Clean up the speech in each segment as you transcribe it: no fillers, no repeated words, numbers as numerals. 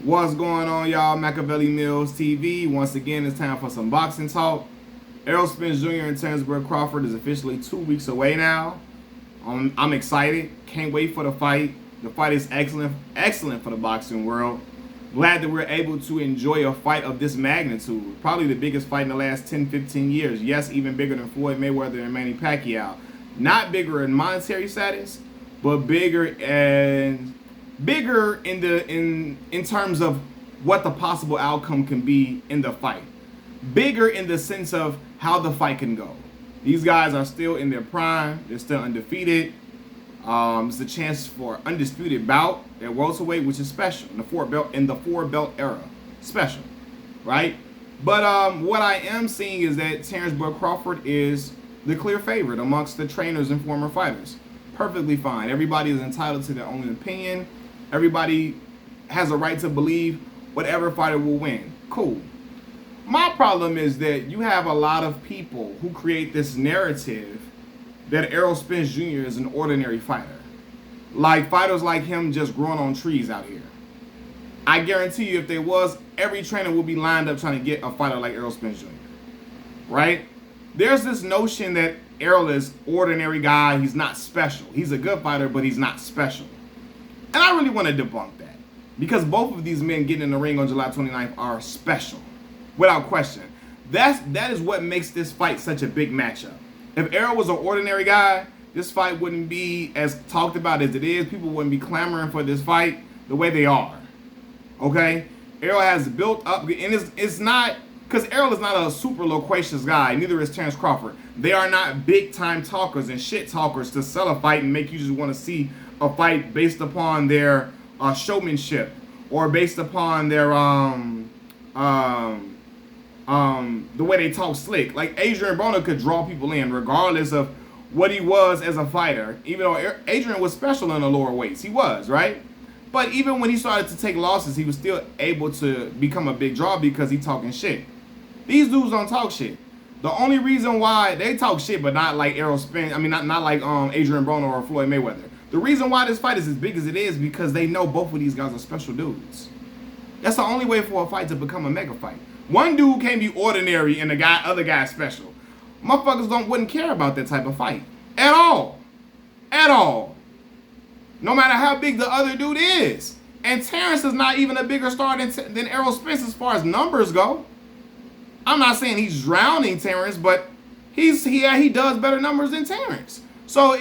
What's going on, y'all? Machiavelli Mills TV. Once again, it's time for some boxing talk. Errol Spence Jr. and Terrence Crawford is officially 2 weeks away now. I'm excited. Can't wait for the fight. The fight is excellent for the boxing world. Glad that we're able to enjoy a fight of this magnitude. Probably the biggest fight in the last 10, 15 years. Yes, even bigger than Floyd Mayweather and Manny Pacquiao. Not bigger in monetary status, but bigger in terms of what the possible outcome can be in the fight. Bigger in the sense of how the fight can go. These guys are still in their prime. They're still undefeated. It's a chance for undisputed bout at welterweight, which is special in the four belt era. Special, right? But what I am seeing is that Terrence Crawford is the clear favorite amongst the trainers and former fighters. Perfectly fine. Everybody is entitled to their own opinion. Everybody has a right to believe whatever fighter will win. Cool. My problem is that you have a lot of people who create this narrative that Errol Spence Jr. is an ordinary fighter. Like fighters like him just growing on trees out here. I guarantee you if there was, every trainer would be lined up trying to get a fighter like Errol Spence Jr. Right? There's this notion that Errol is ordinary guy. He's not special. He's a good fighter, but he's not special. And I really want to debunk that. Because both of these men getting in the ring on July 29th are special. Without question. That is what makes this fight such a big matchup. If Errol was an ordinary guy, this fight wouldn't be as talked about as it is. People wouldn't be clamoring for this fight the way they are. Okay? Errol has built up, and it's not, because Errol is not a super loquacious guy, neither is Terrence Crawford. They are not big time talkers and shit talkers to sell a fight and make you just want to see a fight based upon their showmanship or based upon their the way they talk slick. Like Adrian Broner could draw people in regardless of what he was as a fighter. Even though Adrian was special in the lower weights, he was, right? But even when he started to take losses, he was still able to become a big draw because he talking shit. These dudes don't talk shit. The only reason why they talk shit, but not like Errol Spence, I mean not like Adrian Broner or Floyd Mayweather. The reason why this fight is as big as it is because they know both of these guys are special dudes. That's the only way for a fight to become a mega fight. One dude can't be ordinary and the other guy special. Motherfuckers wouldn't care about that type of fight. At all. At all. No matter how big the other dude is. And Terrence is not even a bigger star than Errol Spence as far as numbers go. I'm not saying he's drowning Terrence, but he does better numbers than Terrence. So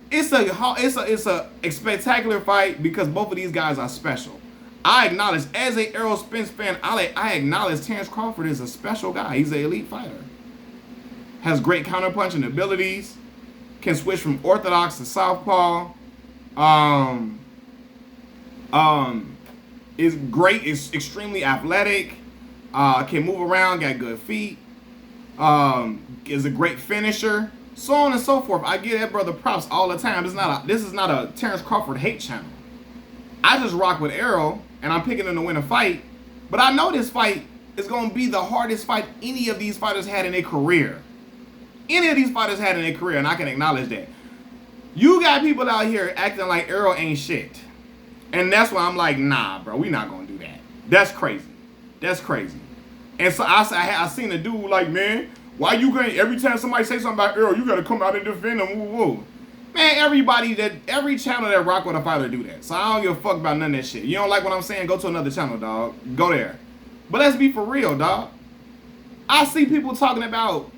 it's a spectacular fight because both of these guys are special. I acknowledge, as a Errol Spence fan, I acknowledge Terrence Crawford is a special guy. He's an elite fighter. Has great counterpunching abilities. Can switch from orthodox to southpaw. Is great. Is extremely athletic. Can move around. Got good feet. Is a great finisher. So on and so forth. I give that brother props all the time. This is not a Terrence Crawford hate channel. I just rock with Errol, and I'm picking him to win a fight. But I know this fight is going to be the hardest fight any of these fighters had in their career. Any of these fighters had in their career, and I can acknowledge that. You got people out here acting like Errol ain't shit. And that's why I'm like, nah, bro, we not going to do that. That's crazy. That's crazy. And so I seen a dude like, man, why you going every time somebody say something about Errol, you got to come out and defend him, woo woo. Man, every channel that rock with a fighter do that. So I don't give a fuck about none of that shit. You don't like what I'm saying? Go to another channel, dog. Go there. But let's be for real, dog. I see people talking about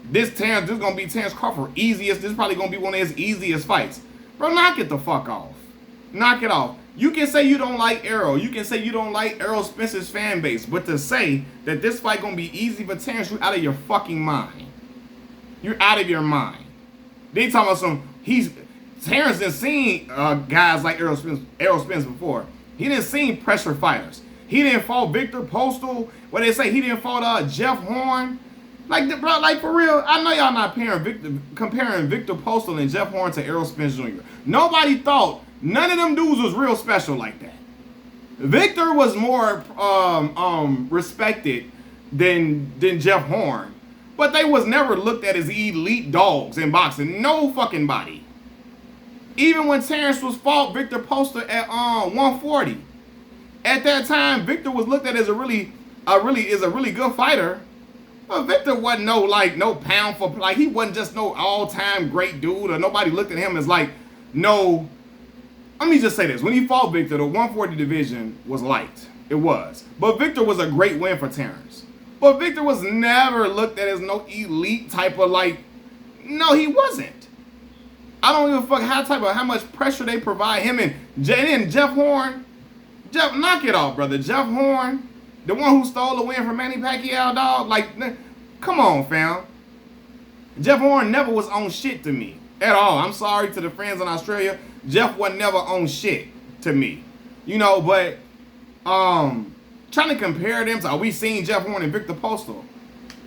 this is gonna be Terrence Crawford easiest. This is probably gonna be one of his easiest fights. Bro, knock it the fuck off. Knock it off. You can say you don't like Errol. You can say you don't like Errol Spence's fan base. But to say that this fight gonna be easy for Terrence, you're out of your fucking mind. You're out of your mind. They talking about Terrence didn't seen guys like Errol Spence before. He didn't seen pressure fighters. He didn't fought Victor Postal. What they say, he didn't fought Jeff Horn. Bro, for real, I know y'all not comparing Victor Postal and Jeff Horn to Errol Spence Jr. Nobody thought none of them dudes was real special like that. Victor was more respected than Jeff Horn. But they was never looked at as elite dogs in boxing. No fucking body. Even when Terrence was fought Victor Poster at 140. At that time, Victor was looked at as a really good fighter. But Victor wasn't no pound for, like, he wasn't just no all-time great dude, or nobody looked at him as like no. Let me just say this: when he fought Victor, the 140 division was light. It was, but Victor was a great win for Terrence. But Victor was never looked at as no elite type of, like. No, he wasn't. I don't give a fuck how much pressure they provide him and Jeff Horn. Jeff, knock it off, brother. Jeff Horn. The one who stole the win from Manny Pacquiao, dog. Like, come on, fam. Jeff Horn never was on shit to me at all. I'm sorry to the friends in Australia. Jeff was never on shit to me. You know, but trying to compare them to, are we seeing Jeff Horn and Victor Postal?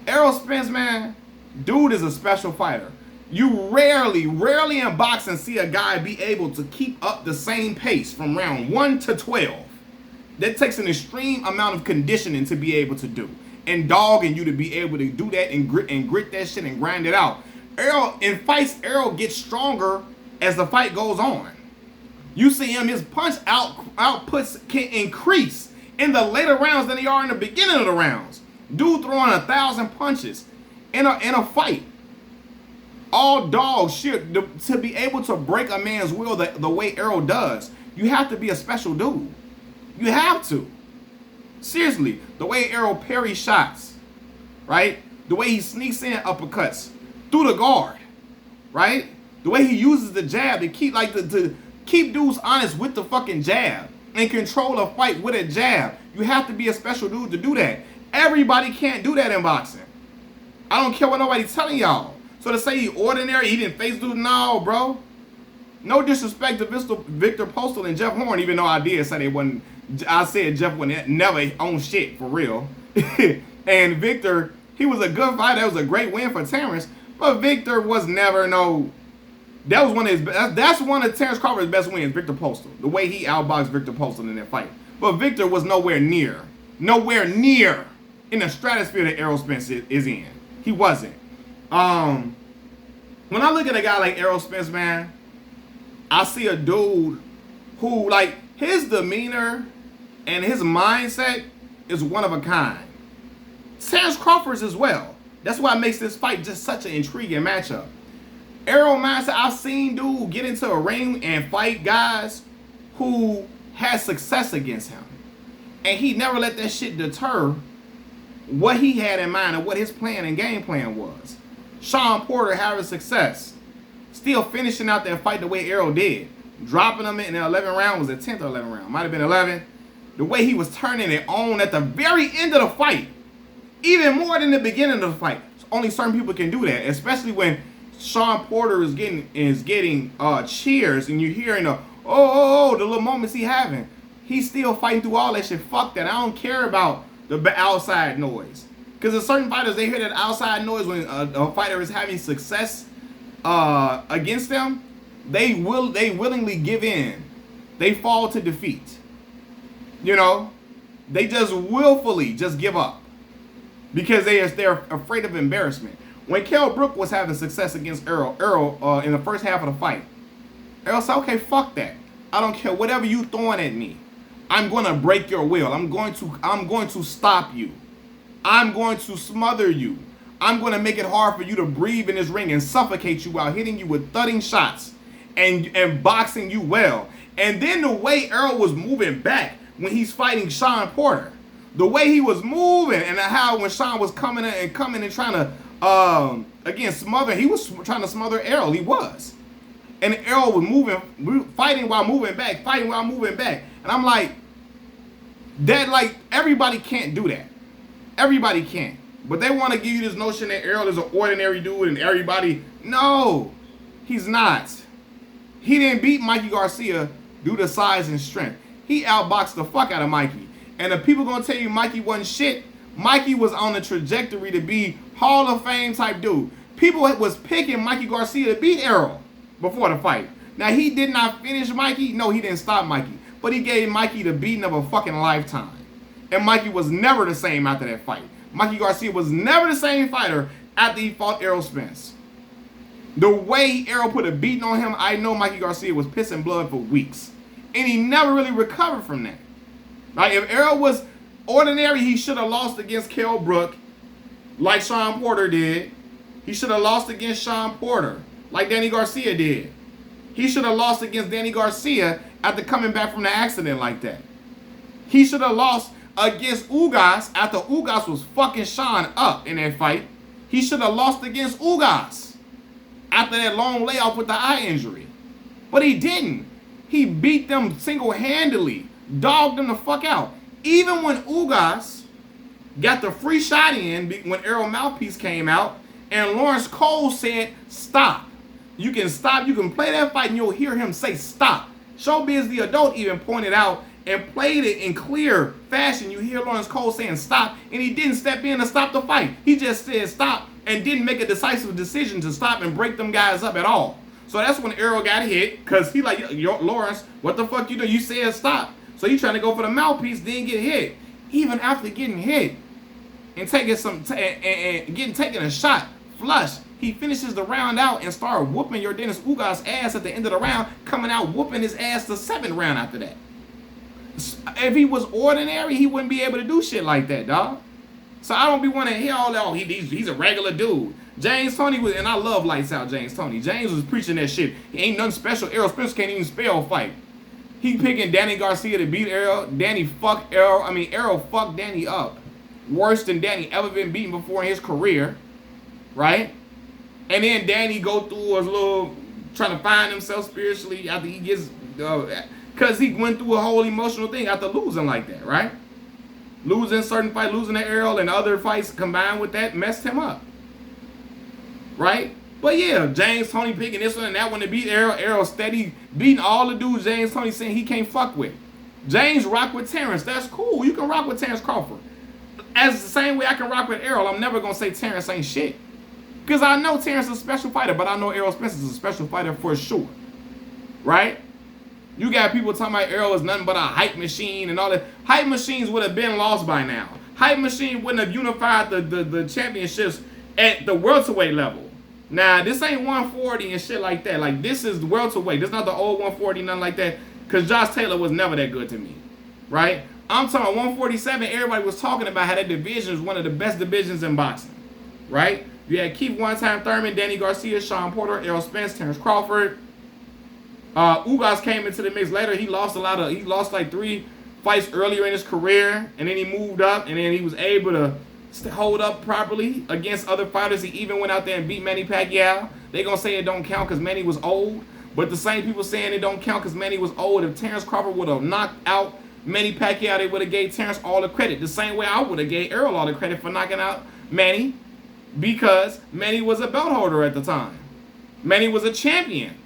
Errol Spence, man, dude is a special fighter. You rarely in boxing see a guy be able to keep up the same pace from round 1 to 12. That takes an extreme amount of conditioning to be able to do. And dogging you to be able to do that and grit that shit and grind it out. Errol gets stronger as the fight goes on. You see him, his punch outputs can increase in the later rounds than they are in the beginning of the rounds. Dude throwing 1,000 punches in a fight. All dogs shit. To be able to break a man's will the way Errol does, you have to be a special dude. You have to. Seriously, the way Errol parries shots, right? The way he sneaks in uppercuts through the guard, right? The way he uses the jab to keep to keep dudes honest with the fucking jab and control a fight with a jab. You have to be a special dude to do that. Everybody can't do that in boxing. I don't care what nobody's telling y'all. So to say he ordinary, he didn't face dude, no, bro. No disrespect to Victor Postal and Jeff Horn, even though I did say they wasn't. I said Jeff wasn't never on shit for real. And Victor, he was a good fighter. That was a great win for Terrence. But Victor was never no. That was one of his. That's one of Terrence Crawford's best wins. Victor Postal, the way he outboxed Victor Postal in that fight. But Victor was nowhere near in the stratosphere that Errol Spence is in. He wasn't. When I look at a guy like Errol Spence, man, I see a dude who, like, his demeanor and his mindset is one of a kind. Terrence Crawford's as well. That's why it makes this fight just such an intriguing matchup. Errol mindset, I've seen dude get into a ring and fight guys who had success against him. And he never let that shit deter what he had in mind and what his plan and game plan was. Sean Porter having success. Still finishing out that fight the way Errol did. Dropping him in the 11th round. Was it 10th or 11th round? Might have been 11. The way he was turning it on at the very end of the fight. Even more than the beginning of the fight. Only certain people can do that. Especially when Sean Porter is getting cheers and you're hearing the the little moments he having. He's still fighting through all that shit. Fuck that. I don't care about the outside noise. Because there's certain fighters, they hear that outside noise when a fighter is having success against them. They willingly give in. They fall to defeat. You know, they just willfully just give up because they're afraid of embarrassment. When Kell Brook was having success against Errol in the first half of the fight, Errol said, "Okay, fuck that. I don't care whatever you throwing at me. I'm going to break your will. I'm going to stop you. I'm going to smother you. I'm going to make it hard for you to breathe in this ring and suffocate you while hitting you with thudding shots and boxing you well." And then the way Errol was moving back when he's fighting Sean Porter, the way he was moving and how when Sean was coming and trying to again smother, he was trying to smother Errol. He was, and Errol was fighting while moving back. And I'm like, that, like, everybody can't do that. Everybody can't. But they want to give you this notion that Errol is an ordinary dude and everybody. No, he's not. He didn't beat Mikey Garcia due to size and strength. He outboxed the fuck out of Mikey. And if people going to tell you Mikey wasn't shit, Mikey was on the trajectory to be Hall of Fame type dude. People was picking Mikey Garcia to beat Errol before the fight. Now, he did not finish Mikey. No, he didn't stop Mikey. But he gave Mikey the beating of a fucking lifetime. And Mikey was never the same after that fight. Mikey Garcia was never the same fighter after he fought Errol Spence. The way Errol put a beating on him, I know Mikey Garcia was pissing blood for weeks. And he never really recovered from that. Like, if Errol was ordinary, he should have lost against Kell Brook like Sean Porter did. He should have lost against Sean Porter like Danny Garcia did. He should have lost against Danny Garcia after coming back from the accident like that. He should have lost against Ugas after Ugas was fucking Sean up in that fight. He should have lost against Ugas after that long layoff with the eye injury. But he didn't. He beat them single-handedly, dogged them the fuck out. Even when Ugas got the free shot in, when Errol Mouthpiece came out, and Lawrence Cole said, stop. You can stop, you can play that fight, and you'll hear him say stop. Showbiz the Adult even pointed out and played it in clear fashion. You hear Lawrence Cole saying stop, and he didn't step in to stop the fight. He just said stop and didn't make a decisive decision to stop and break them guys up at all. So that's when Errol got hit, because he like, Lawrence, what the fuck you doing? You said stop. So you trying to go for the mouthpiece, didn't get hit. Even after getting hit and taking taking a shot, flush, he finishes the round out and started whooping Yordenis Ugas' ass at the end of the round, coming out whooping his ass the 7th round after that. If he was ordinary, he wouldn't be able to do shit like that, dog. So I don't be wanting to hear all that, oh, he's a regular dude. James Toney was, and I love Lights Out James Toney. James was preaching that shit. He ain't nothing special. Errol Spence can't even spell fight. He picking Danny Garcia to beat Errol. Errol fucked Danny up. Worse than Danny ever been beaten before in his career. Right? And then Danny go through a little, trying to find himself spiritually after he gets, because he went through a whole emotional thing after losing like that, right? Losing certain fight, losing to Errol and other fights combined with that messed him up. Right? But yeah, James Toney picking this one and that one to beat Errol. Errol steady beating all the dudes James Toney saying he can't fuck with. James rock with Terrence. That's cool. You can rock with Terrence Crawford. As the same way I can rock with Errol, I'm never going to say Terrence ain't shit. Because I know Terrence is a special fighter, but I know Errol Spence is a special fighter for sure. Right? You got people talking about Errol is nothing but a hype machine and all that. Hype machines would have been lost by now. Hype machine wouldn't have unified the championships at the welterweight level. Now, this ain't 140 and shit like that. Like, this is welterweight. This is not the old 140, nothing like that. Because Josh Taylor was never that good to me. Right? I'm talking about 147. Everybody was talking about how that division was one of the best divisions in boxing. Right? You had Keith One-Time Thurman, Danny Garcia, Sean Porter, Errol Spence, Terrence Crawford. Ugas came into the mix later. He lost like 3 fights earlier in his career, and then he moved up, and then he was able to hold up properly against other fighters. He even went out there and beat Manny Pacquiao. They gonna say it don't count because Manny was old, but the same people saying it don't count because Manny was old. If Terrence Crawford would have knocked out Manny Pacquiao, they would have gave Terrence all the credit. The same way I would have gave Errol all the credit for knocking out Manny, because Manny was a belt holder at the time. Manny was a champion.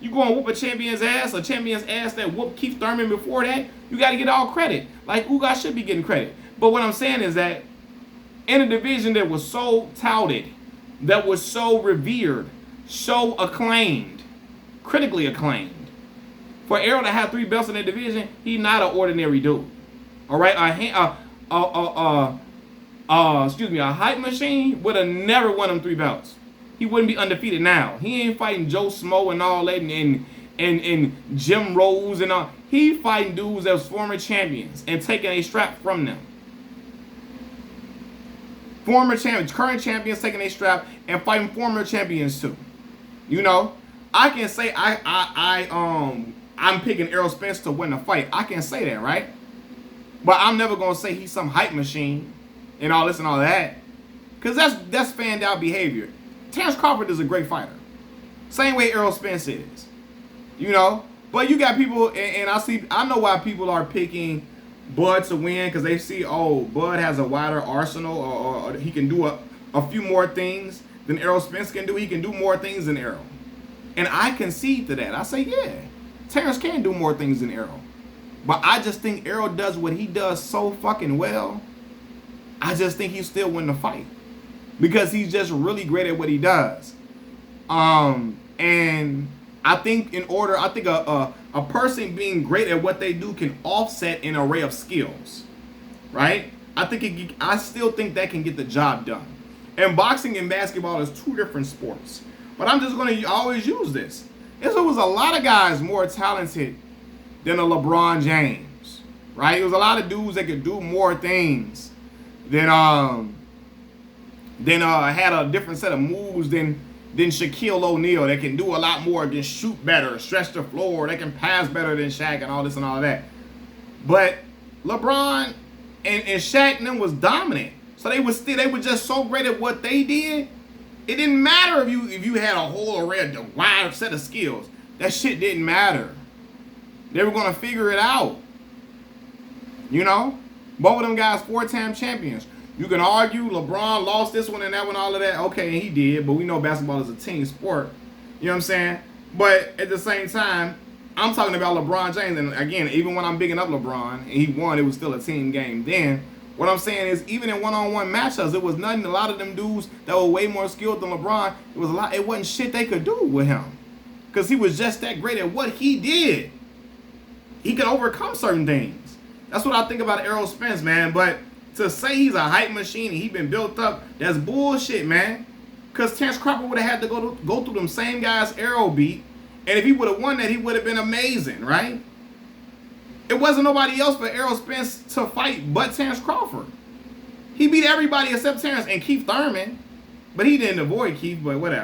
You go and whoop a champion's ass that whooped Keith Thurman before that, you got to get all credit. Like, Ugas should be getting credit. But what I'm saying is that in a division that was so touted, that was so revered, so acclaimed, critically acclaimed, for Errol to have 3 belts in that division, he's not an ordinary dude. All right? A hype machine would have never won him 3 belts. He wouldn't be undefeated now. He ain't fighting Joe Smo and all that and Jim Rose and all. He fighting dudes that was former champions and taking a strap from them. Former champions, current champions taking a strap and fighting former champions too. You know, I can say I'm picking Errol Spence to win the fight. I can say that, right? But I'm never gonna say he's some hype machine and all this and all that, because that's fanned out behavior. Terrence Crawford is a great fighter, same way Errol Spence is, you know. But you got people, and I know why people are picking Bud to win, because they see, oh, Bud has a wider arsenal, or he can do a few more things than Errol Spence can do. He can do more things than Errol, and I concede to that. I say, yeah, Terrence can do more things than Errol, but I just think Errol does what he does so fucking well. I just think he still win the fight, because he's just really great at what he does. And I think a person being great at what they do can offset an array of skills, right? I still think that can get the job done. And boxing and basketball is 2 different sports. But I'm just going to always use this. There was a lot of guys more talented than a LeBron James, right? It was a lot of dudes that could do more things than had a different set of moves than Shaquille O'Neal. They can do a lot more, can shoot better, stretch the floor, they can pass better than Shaq and all this and all that. But LeBron and Shaq and them was dominant. So they were just so great at what they did. It didn't matter if you had a whole array of a wide set of skills. That shit didn't matter. They were gonna figure it out. You know? Both of them guys 4-time champions. You can argue LeBron lost this one and that one, all of that. Okay, he did, but we know basketball is a team sport. You know what I'm saying? But at the same time, I'm talking about LeBron James. And again, even when I'm bigging up LeBron and he won, it was still a team game then. What I'm saying is, even in one-on-one matchups, it was nothing. A lot of them dudes that were way more skilled than LeBron, it wasn't shit they could do with him. Because he was just that great at what he did. He could overcome certain things. That's what I think about Errol Spence, man. But to say he's a hype machine and he's been built up, that's bullshit, man. Because Terrence Crawford would have had to go through them same guys Errol beat. And if he would have won that, he would have been amazing, right? It wasn't nobody else for Errol Spence to fight but Terrence Crawford. He beat everybody except Terrence and Keith Thurman. But he didn't avoid Keith, but whatever.